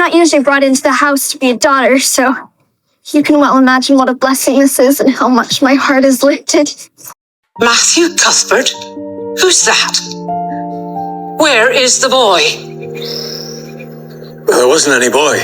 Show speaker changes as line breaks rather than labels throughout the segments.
not usually brought into the house to be a daughter, so you can well imagine what a blessing this is and how much my heart is lifted.
Matthew Cuthbert? Who's that? Where is the boy?
There wasn't any boy.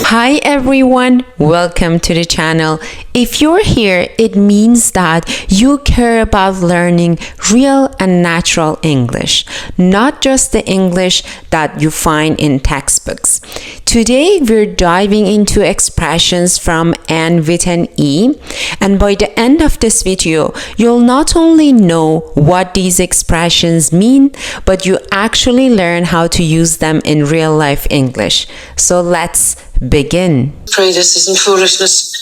Hi everyone, welcome to the channel. If you're here, it means that you care about learning real and natural English, not just the English that you find in textbooks. Today, we're diving into expressions from N with an E, and by the end of this video, you'll not only know what these expressions mean, but you actually learn how to use them in real life English. So let's begin.
Pray this isn't foolishness.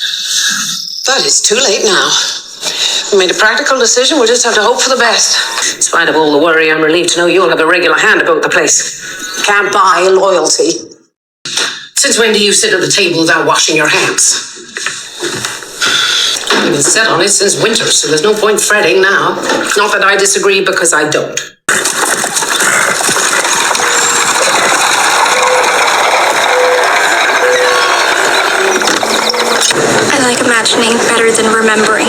But it's too late now. We made a practical decision. We'll just have to hope for the best. In spite of all the worry, I'm relieved to know you'll have a regular hand about the place. Can't buy loyalty. Since when do you sit at the table without washing your hands? I've been set on it since winter, so there's no point fretting now. Not that I disagree, because I don't.
I like imagining better than remembering.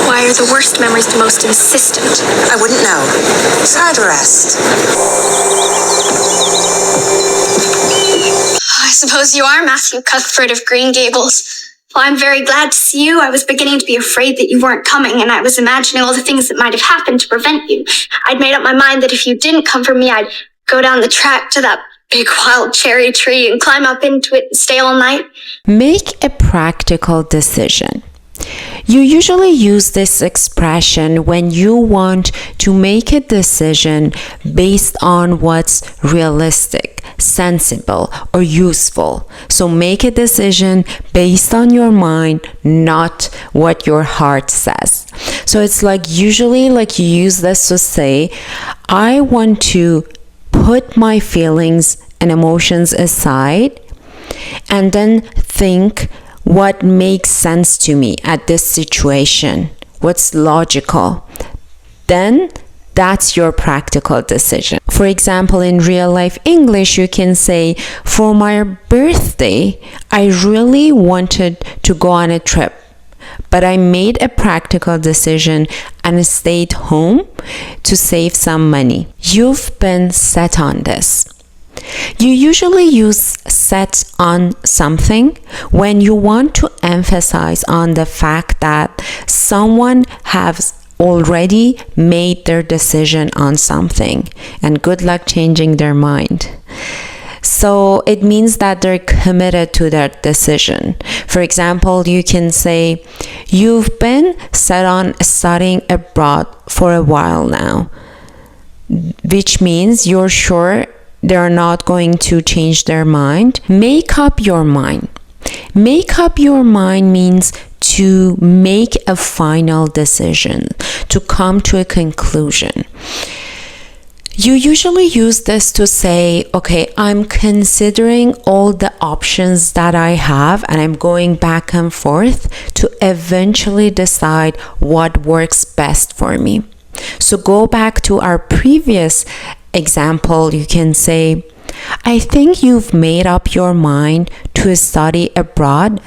Why are the worst memories the most insistent?
I wouldn't know. Sad rest.
I suppose you are Matthew Cuthbert of Green Gables. Well, I'm very glad to see you. I was beginning to be afraid that you weren't coming, and I was imagining all the things that might have happened to prevent you. I'd made up my mind that if you didn't come for me, I'd go down the track to that big wild cherry tree and climb up into it and stay all night.
Make a practical decision. You usually use this expression when you want to make a decision based on what's realistic, sensible, or useful. So make a decision based on your mind, not what your heart says. So it's usually you use this to say, I want to put my feelings and emotions aside and then think what makes sense to me at this situation, what's logical. Then that's your practical decision. For example, in real life English, you can say, for my birthday, I really wanted to go on a trip, but I made a practical decision and stayed home to save some money. You've been set on this. You usually use set on something when you want to emphasize on the fact that someone has already made their decision on something, and good luck changing their mind. So it means that they're committed to that decision. For example, you can say, you've been set on studying abroad for a while now, which means you're sure they're not going to change their mind. Make up your mind. Make up your mind means to make a final decision, to come to a conclusion. You usually use this to say, okay, I'm considering all the options that I have and I'm going back and forth to eventually decide what works best for me. So go back to our previous example. You can say, I think you've made up your mind to study abroad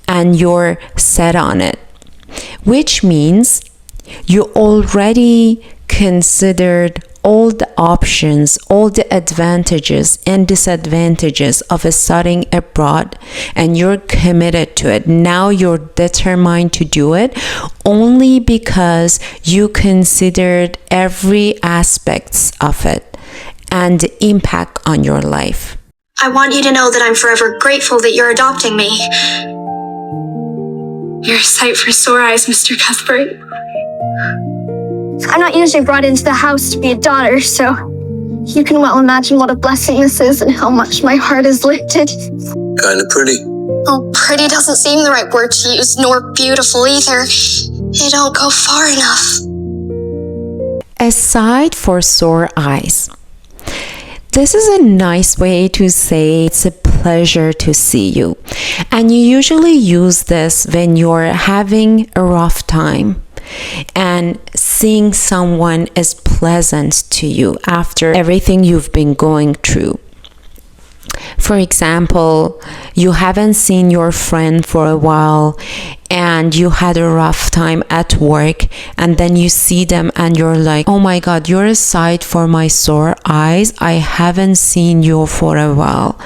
and you're set on it, which means you already considered all the options, all the advantages and disadvantages of studying abroad, and you're committed to it. Now you're determined to do it only because you considered every aspect of it and the impact on your life.
I want you to know that I'm forever grateful that you're adopting me. You're a sight for sore eyes, Mr. Cuthbert. I'm not usually brought into the house to be a daughter, so you can well imagine what a blessing this is and how much my heart is lifted.
Kinda pretty.
Oh, pretty doesn't seem the right word to use, nor beautiful either. They don't go far enough.
A sight for sore eyes. This is a nice way to say it's a pleasure to see you. And you usually use this when you're having a rough time and seeing someone is pleasant to you after everything you've been going through. For example, you haven't seen your friend for a while and you had a rough time at work, and then you see them and you're like, oh my god, you're a sight for my sore eyes. I haven't seen you for a while.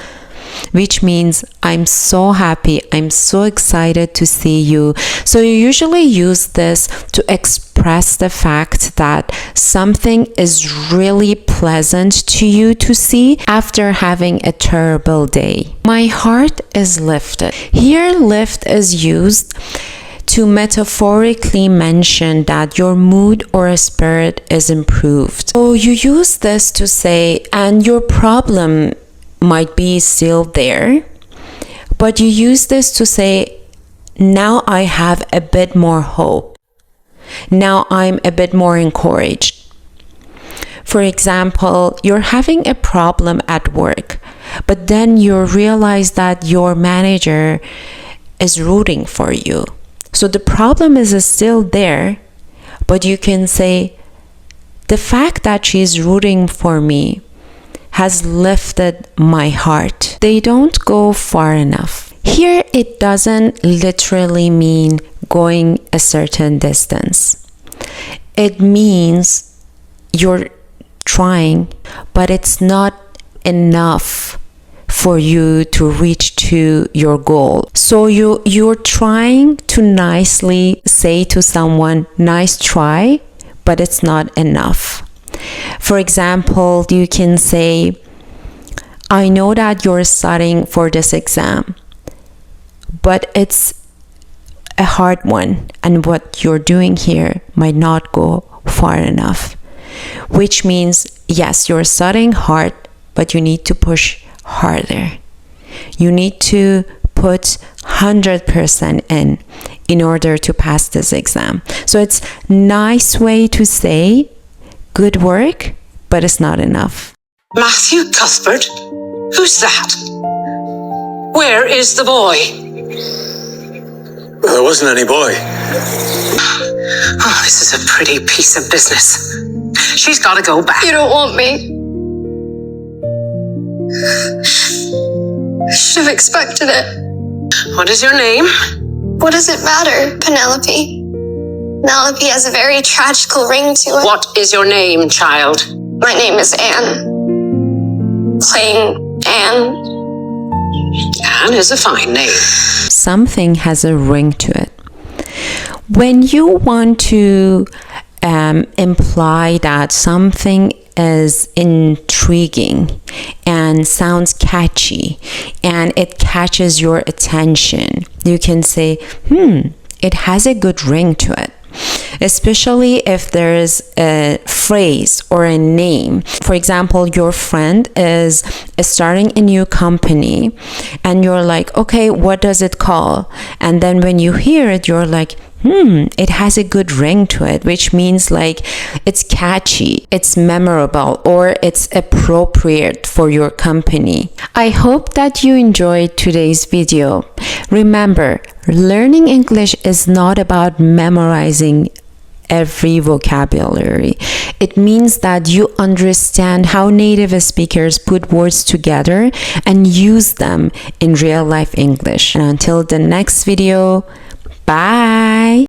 Which means I'm so happy, I'm so excited to see you. So you usually use this to express the fact that something is really pleasant to you to see after having a terrible day. My heart is lifted. Here, lift is used to metaphorically mention that your mood or spirit is improved. So you use this to say, and your problem might be still there, but you use this to say, now I have a bit more hope. Now I'm a bit more encouraged. For example, you're having a problem at work, but then you realize that your manager is rooting for you. So the problem is still there, but you can say, the fact that she's rooting for me has lifted my heart. They don't go far enough. Here, it doesn't literally mean going a certain distance. It means you're trying, but it's not enough for you to reach to your goal. So you're trying to nicely say to someone, nice try, but it's not enough. For example, you can say, I know that you're studying for this exam, but it's a hard one, and what you're doing here might not go far enough. Which means, yes, you're studying hard, but you need to push harder. You need to put 100% in order to pass this exam. So it's a nice way to say, good work, but it's not enough.
Matthew Cuthbert? Who's that? Where is the boy?
There wasn't any boy.
Oh, this is a pretty piece of business. She's got to go back.
You don't want me. I should have expected it.
What is your name?
What does it matter, Penelope? Penelope has a very tragical ring to it.
What is your name, child?
My name is Anne. Plain Anne.
Anne is a fine name.
Something has a ring to it. When you want to imply that something is intriguing and sounds catchy and it catches your attention, you can say, it has a good ring to it. Especially if there is a phrase or a name. For example, your friend is starting a new company and you're like, okay, what does it call? And then when you hear it, you're like, it has a good ring to it, which means like it's catchy, it's memorable, or it's appropriate for your company. I hope that you enjoyed today's video. Remember, learning English is not about memorizing every vocabulary. It means that you understand how native speakers put words together and use them in real life English. And until the next video, bye!